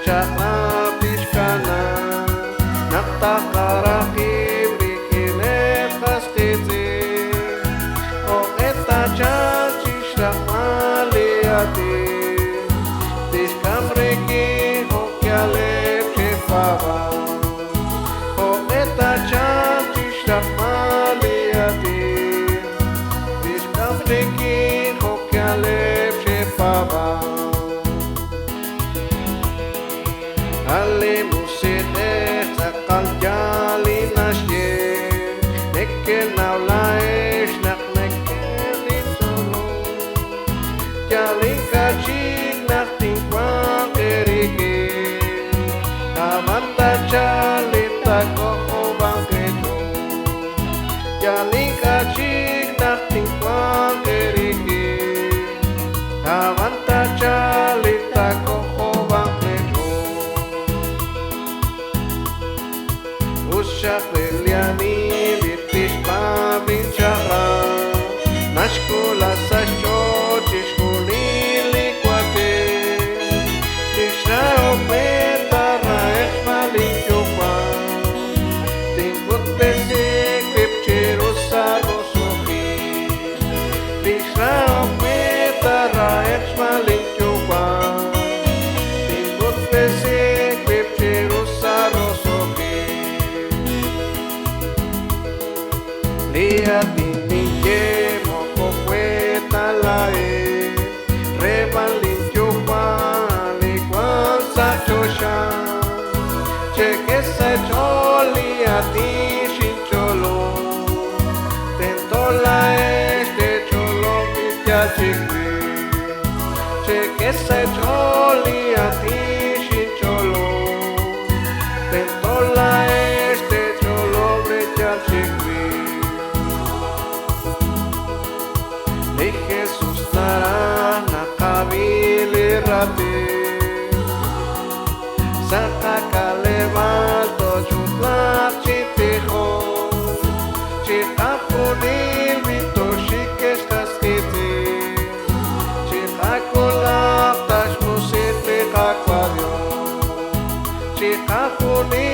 shakla pishkana Naktakarakib rikilet kaskiti O etachan chishlakma liati Tishkam riki hokyalep shefava O etachan chishlakma liati Tishkam riki hokyalep shefava Ali musikek sakal jali nasye Nekel naulaesh nak nekel insolo Jali kachik nak tingkwang erike Amanta chalita koko bangketo Jali kachik nak tingkwang erike Amanta chalita koko bangketo Ushak leliani litish pavinchara Nashkula sasho tishkuli likwate Tishna opeta raech malikyopa Tinkut pesik vipchiru sagosoki Tishna opeta raech malikyopa Tinkut pesik vipchiru sagosoki Lihat ini moko kueta lae Reban linchupa likuan sa chosha Cheke sa choli ati shincholo Tento lae este cholo pitya chikri Cheke sa choli ati shincholo Tento lae este cholo pitya chikri Ni Jesús nara nakabili rati Santa kalevalto chutlap chitijo Chitapunil vito shikes kaskiti Chitakulap tash musiti kakwadio Chitapunil